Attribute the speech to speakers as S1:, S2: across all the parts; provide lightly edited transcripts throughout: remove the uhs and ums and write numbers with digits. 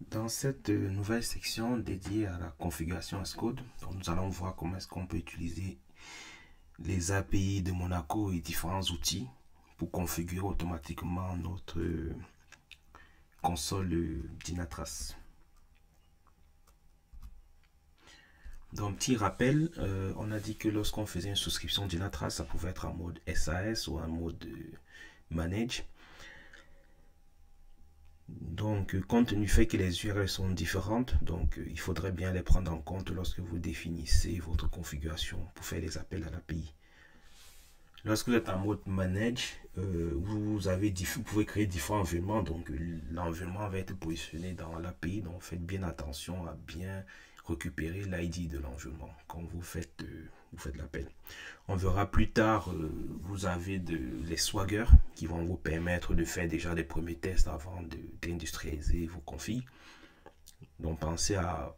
S1: Dans cette nouvelle section dédiée à la configuration Xcode, nous allons voir comment est-ce qu'on peut utiliser les API de Monaco et différents outils pour configurer automatiquement notre console Dynatrace. Donc, petit rappel, on a dit que lorsqu'on faisait une souscription Dynatrace, ça pouvait être en mode SAS ou en mode Manage. Donc, compte tenu du fait que les URL sont différentes, donc il faudrait bien les prendre en compte lorsque vous définissez votre configuration pour faire les appels à l'API. Lorsque vous êtes en mode Manage, vous pouvez créer différents environnements. Donc, l'environnement va être positionné dans l'API. Donc, faites bien attention à bien récupérer l'ID de l'environnement quand vous faites l'appel. On verra plus tard, vous avez les Swagger qui vont vous permettre de faire déjà les premiers tests avant d'industrialiser vos configs. Donc pensez à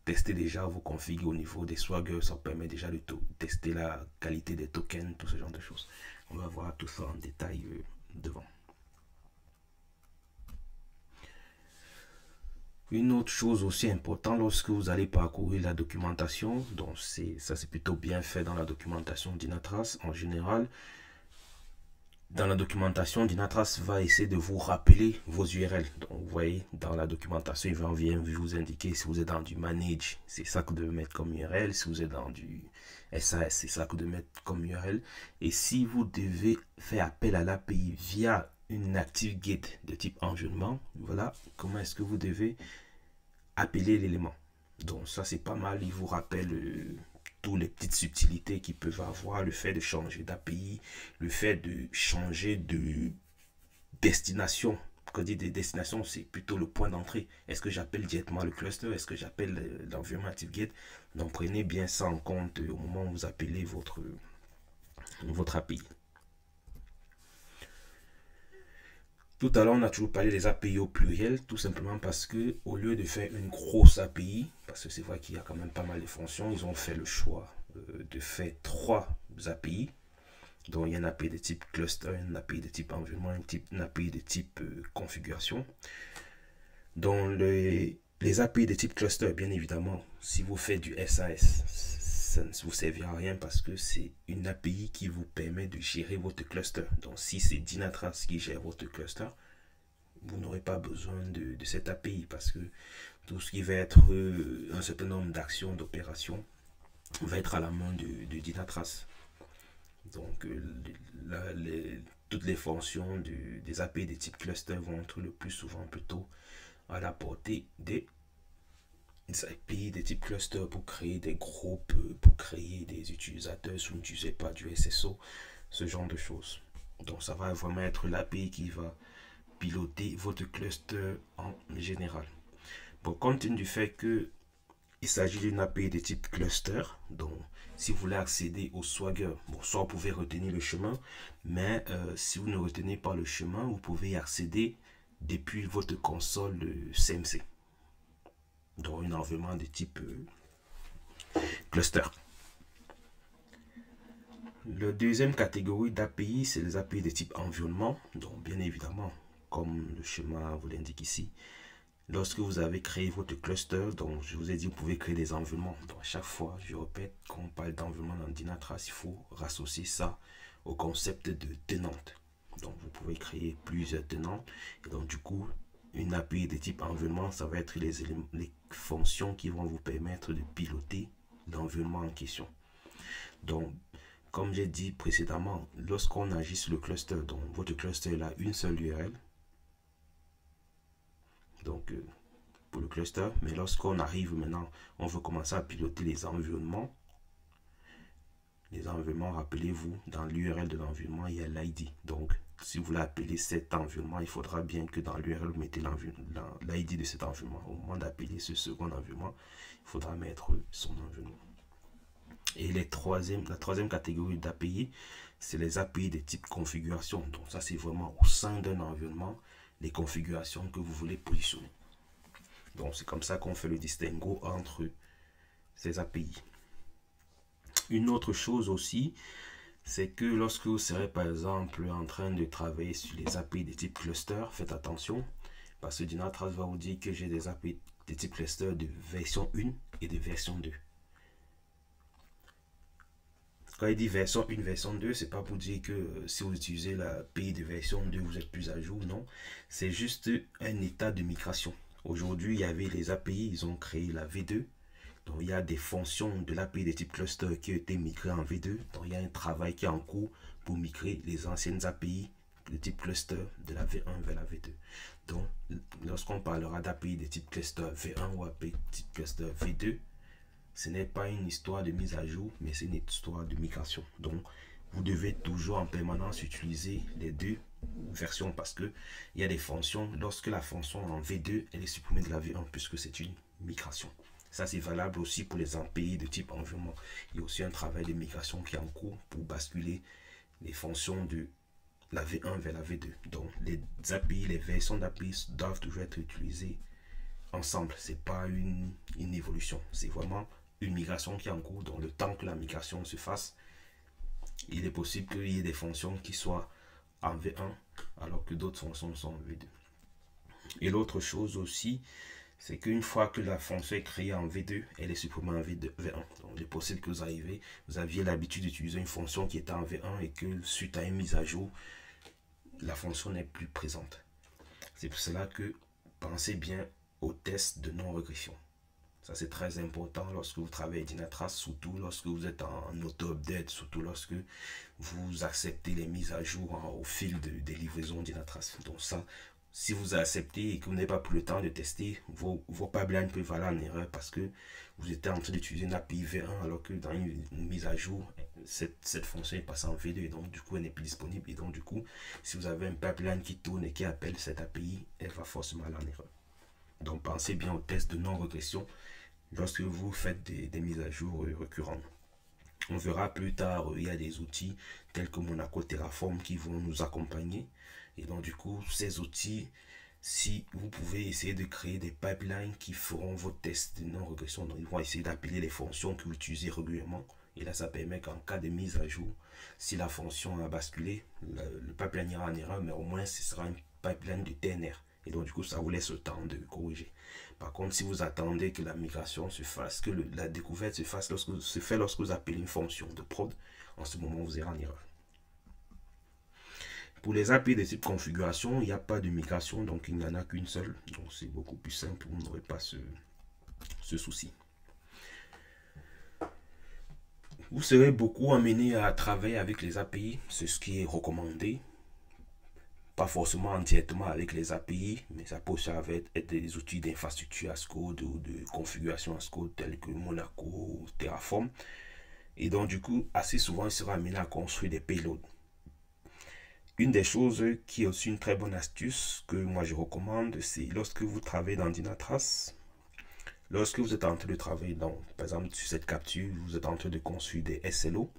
S1: tester déjà vos configs au niveau des Swagger, ça permet déjà de tester la qualité des tokens, tout ce genre de choses. On va voir tout ça en détail devant. Une autre chose aussi importante lorsque vous allez parcourir la documentation, donc ça c'est plutôt bien fait dans la documentation Dynatrace en général. Dans la documentation, Dynatrace va essayer de vous rappeler vos URL. Donc, vous voyez, dans la documentation, il va bien vous indiquer si vous êtes dans du Manage, c'est ça que vous devez mettre comme URL. Si vous êtes dans du SAS, c'est ça que vous devez mettre comme URL. Et si vous devez faire appel à l'API via une ActiveGate de type environnement, voilà comment est-ce que vous devez appeler l'élément. Donc ça c'est pas mal, il vous rappelle toutes les petites subtilités qu'ils peuvent avoir, le fait de changer d'API, le fait de changer de destination. Quand on dit des destinations, c'est plutôt le point d'entrée. Est-ce que j'appelle directement le cluster? Est-ce que j'appelle l'environnement ActiveGate? Donc prenez bien ça en compte au moment où vous appelez votre API. Tout à l'heure, on a toujours parlé des API au pluriel, tout simplement parce que au lieu de faire une grosse API, parce que c'est vrai qu'il y a quand même pas mal de fonctions, ils ont fait le choix de faire 3 API. Donc il y a une API de type cluster, une API de type environnement, une API de type configuration. Donc les API de type cluster, bien évidemment, si vous faites du SAS, ça ne vous servira à rien parce que c'est une API qui vous permet de gérer votre cluster. Donc si c'est Dynatrace qui gère votre cluster, vous n'aurez pas besoin de cette API parce que tout ce qui va être un certain nombre d'actions, d'opérations, va être à la main de Dynatrace. Donc toutes les fonctions des API de type cluster vont être le plus souvent plutôt à la portée des API de type cluster pour créer des groupes, pour créer des utilisateurs si vous n'utilisez pas du SSO, ce genre de choses. Donc ça va vraiment être l'API qui va piloter votre cluster en général. Bon, compte tenu du fait que il s'agit d'une API de type cluster, donc si vous voulez accéder au Swagger, bon, soit vous pouvez retenir le chemin, mais si vous ne retenez pas le chemin, vous pouvez y accéder depuis votre console CMC. Donc un environnement de type cluster. La deuxième catégorie d'API, c'est les API de type environnement. Donc bien évidemment, comme le schéma vous l'indique ici, lorsque vous avez créé votre cluster, donc je vous ai dit, vous pouvez créer des environnements. Donc à chaque fois, je répète, quand on parle d'environnement dans Dynatrace, il faut rassocier ça au concept de tenante. Donc vous pouvez créer plusieurs tenants. Et donc du coup, une API de type environnement, ça va être les fonctions qui vont vous permettre de piloter l'environnement en question. Donc, comme j'ai dit précédemment, lorsqu'on agit sur le cluster, donc votre cluster a une seule URL. Donc, pour le cluster, mais lorsqu'on arrive maintenant, on veut commencer à piloter les environnements. Les environnements, rappelez-vous, dans l'URL de l'environnement, il y a l'ID. Donc, si vous voulez appeler cet environnement, il faudra bien que dans l'URL, vous mettez l'ID de cet environnement. Au moment d'appeler ce second environnement, il faudra mettre son environnement. Et la troisième catégorie d'API, c'est les API de type configuration. Donc ça, c'est vraiment au sein d'un environnement, les configurations que vous voulez positionner. Donc c'est comme ça qu'on fait le distinguo entre ces API. Une autre chose aussi, c'est que lorsque vous serez par exemple en train de travailler sur les API de type cluster, faites attention, Parce que Dynatrace va vous dire que j'ai des API de type cluster de version 1 et de version 2. Quand il dit version 1, version 2, c'est pas pour dire que si vous utilisez l'API de version 2, vous êtes plus à jour, non. C'est juste un état de migration. Aujourd'hui, il y avait les API, ils ont créé la V2. Donc, il y a des fonctions de l'API de type cluster qui ont été migrées en V2. Donc, il y a un travail qui est en cours pour migrer les anciennes API de type cluster de la V1 vers la V2. Donc, lorsqu'on parlera d'API de type cluster V1 ou API de type cluster V2, ce n'est pas une histoire de mise à jour, mais c'est une histoire de migration. Donc, vous devez toujours en permanence utiliser les deux versions parce que il y a des fonctions. Lorsque la fonction en V2, elle est supprimée de la V1 puisque c'est une migration. Ça, c'est valable aussi pour les API de type environnement. Il y a aussi un travail de migration qui est en cours pour basculer les fonctions de la V1 vers la V2. Donc, les API, les versions d'API doivent toujours être utilisées ensemble. Ce n'est pas une évolution. C'est vraiment une migration qui est en cours. Donc, le temps que la migration se fasse, il est possible qu'il y ait des fonctions qui soient en V1 alors que d'autres fonctions sont en V2. Et l'autre chose aussi, c'est qu'une fois que la fonction est créée en V2, elle est supprimée en V1. Donc, il est possible que vous aviez l'habitude d'utiliser une fonction qui était en V1 et que suite à une mise à jour, la fonction n'est plus présente. C'est pour cela que pensez bien au test de non-régression. Ça, c'est très important lorsque vous travaillez Dynatrace, surtout lorsque vous êtes en auto-update, surtout lorsque vous acceptez les mises à jour au fil des livraisons Dynatrace. Donc ça, si vous acceptez et que vous n'avez pas pris le temps de tester, vos pipelines peuvent aller en erreur parce que vous êtes en train d'utiliser une API V1 alors que dans une mise à jour, cette fonction est passée en V2 et donc du coup elle n'est plus disponible. Et donc du coup, si vous avez un pipeline qui tourne et qui appelle cette API, elle va forcément aller en erreur. Donc pensez bien au test de non-régression lorsque vous faites des mises à jour récurrentes. On verra plus tard, il y a des outils tels que Monaco Terraform qui vont nous accompagner. Et donc du coup, ces outils, si vous pouvez essayer de créer des pipelines qui feront vos tests de non-régression, donc ils vont essayer d'appeler les fonctions que vous utilisez régulièrement. Et là, ça permet qu'en cas de mise à jour, si la fonction a basculé, le pipeline ira en erreur, mais au moins ce sera un pipeline de TNR. Et donc du coup, ça vous laisse le temps de corriger. Par contre, si vous attendez que la migration se fasse, que la découverte se fasse lorsque vous appelez une fonction de prod, en ce moment, vous irez en erreur. Pour les API de type configuration, il n'y a pas de migration, donc il n'y en a qu'une seule. Donc c'est beaucoup plus simple, vous n'aurez pas ce souci. Vous serez beaucoup amené à travailler avec les API, c'est ce qui est recommandé. Pas forcément directement avec les API, mais ça peut aussi être des outils d'infrastructure as code ou de configuration as code tels que Monaco ou Terraform. Et donc du coup, assez souvent, il sera amené à construire des payloads. Une des choses qui est aussi une très bonne astuce que moi je recommande, c'est lorsque vous travaillez dans Dynatrace, lorsque vous êtes en train de travailler par exemple sur cette capture, vous êtes en train de construire des SLO.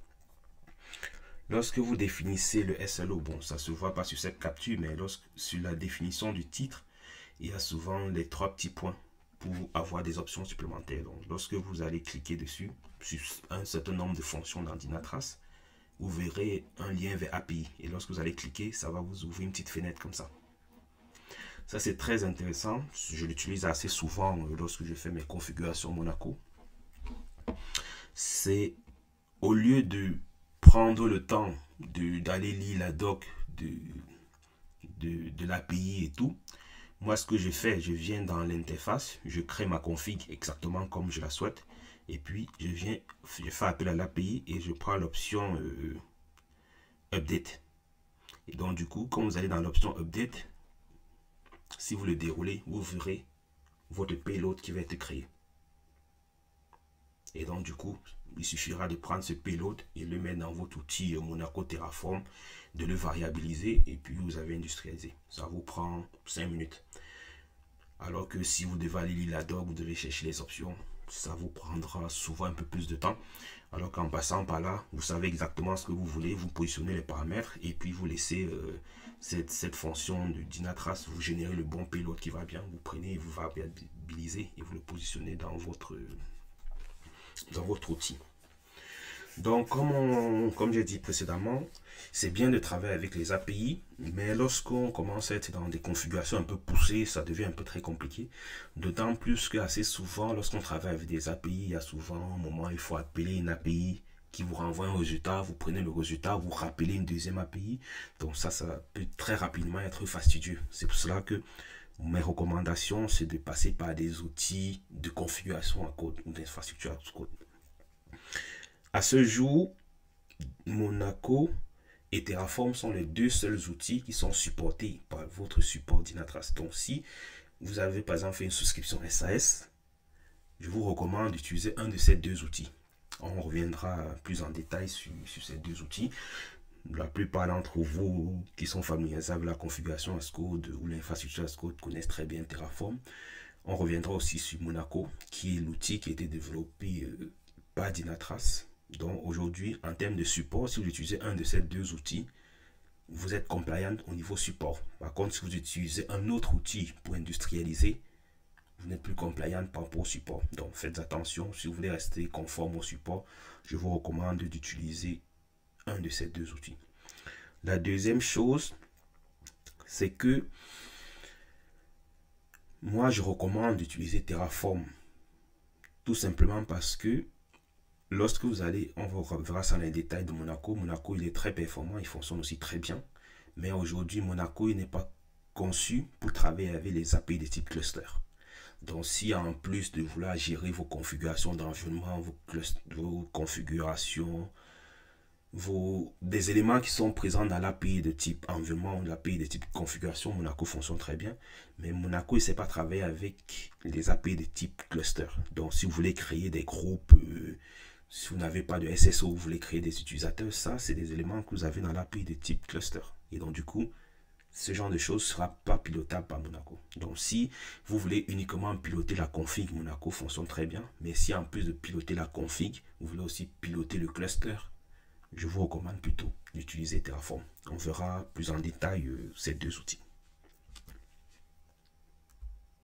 S1: Lorsque vous définissez le SLO, bon, ça ne se voit pas sur cette capture, mais sur la définition du titre, il y a souvent les 3 petits points pour avoir des options supplémentaires. Donc, lorsque vous allez cliquer dessus, sur un certain nombre de fonctions dans Dynatrace, vous verrez un lien vers API. Et lorsque vous allez cliquer, ça va vous ouvrir une petite fenêtre comme ça. Ça, c'est très intéressant. Je l'utilise assez souvent lorsque je fais mes configurations Monaco. C'est au lieu de prendre le temps d'aller lire la doc de l'API et tout, moi ce que je fais, je viens dans l'interface, je crée ma config exactement comme je la souhaite et puis je fais appel à l'API et je prends l'option update. Et donc du coup, quand vous allez dans l'option update, si vous le déroulez, vous verrez votre payload qui va être créé. Et donc du coup, il suffira de prendre ce payload et le mettre dans votre outil Monaco Terraform, de le variabiliser et puis vous avez industrialisé. Ça vous prend 5 minutes. Alors que si vous devez aller lire la doc, vous devez chercher les options, ça vous prendra souvent un peu plus de temps. Alors qu'en passant par là, vous savez exactement ce que vous voulez, vous positionnez les paramètres et puis vous laissez cette fonction de Dynatrace, vous générez le bon payload qui va bien, vous prenez et vous variabilisez et vous le positionnez dans votre outil. Donc, comme j'ai dit précédemment, c'est bien de travailler avec les API, mais lorsqu'on commence à être dans des configurations un peu poussées, ça devient un peu très compliqué. D'autant plus que assez souvent, lorsqu'on travaille avec des API, il y a souvent un moment où il faut appeler une API qui vous renvoie un résultat, vous prenez le résultat, vous rappelez une deuxième API. Donc ça peut très rapidement être fastidieux. C'est pour cela que mes recommandations, c'est de passer par des outils de configuration à code ou d'infrastructure à code. À ce jour, Monaco et Terraform sont les deux seuls outils qui sont supportés par votre support Dynatrace. Donc si vous avez par exemple fait une souscription SAS, je vous recommande d'utiliser un de ces deux outils. On reviendra plus en détail sur ces deux outils. La plupart d'entre vous qui sont familiarisés avec la configuration as code ou l'infrastructure as code connaissent très bien Terraform. On reviendra aussi sur Monaco, qui est l'outil qui a été développé par Dynatrace. Donc aujourd'hui, en termes de support, si vous utilisez un de ces deux outils, vous êtes compliant au niveau support. Par contre, si vous utilisez un autre outil pour industrialiser, vous n'êtes plus compliant par rapport au support. Donc faites attention, si vous voulez rester conforme au support, je vous recommande d'utiliser un de ces deux outils. La deuxième chose, c'est que moi je recommande d'utiliser Terraform. Tout simplement parce que lorsque vous allez, on verra ça dans les détails de Monaco. Monaco, il est très performant, il fonctionne aussi très bien. Mais aujourd'hui, Monaco, il n'est pas conçu pour travailler avec les API de type cluster. Donc, si en plus de vouloir gérer vos configurations d'environnement, vos configurations, des éléments qui sont présents dans l'API de type environnement ou l'API de type configuration, Monaco fonctionne très bien. Mais Monaco, il ne sait pas travailler avec les API de type cluster. Donc, si vous voulez créer des groupes, si vous n'avez pas de SSO, vous voulez créer des utilisateurs, ça, c'est des éléments que vous avez dans l'API de type cluster. Et donc, du coup, ce genre de choses ne sera pas pilotable par Monaco. Donc, si vous voulez uniquement piloter la config, Monaco fonctionne très bien. Mais si en plus de piloter la config, vous voulez aussi piloter le cluster, je vous recommande plutôt d'utiliser Terraform. On verra plus en détail ces deux outils.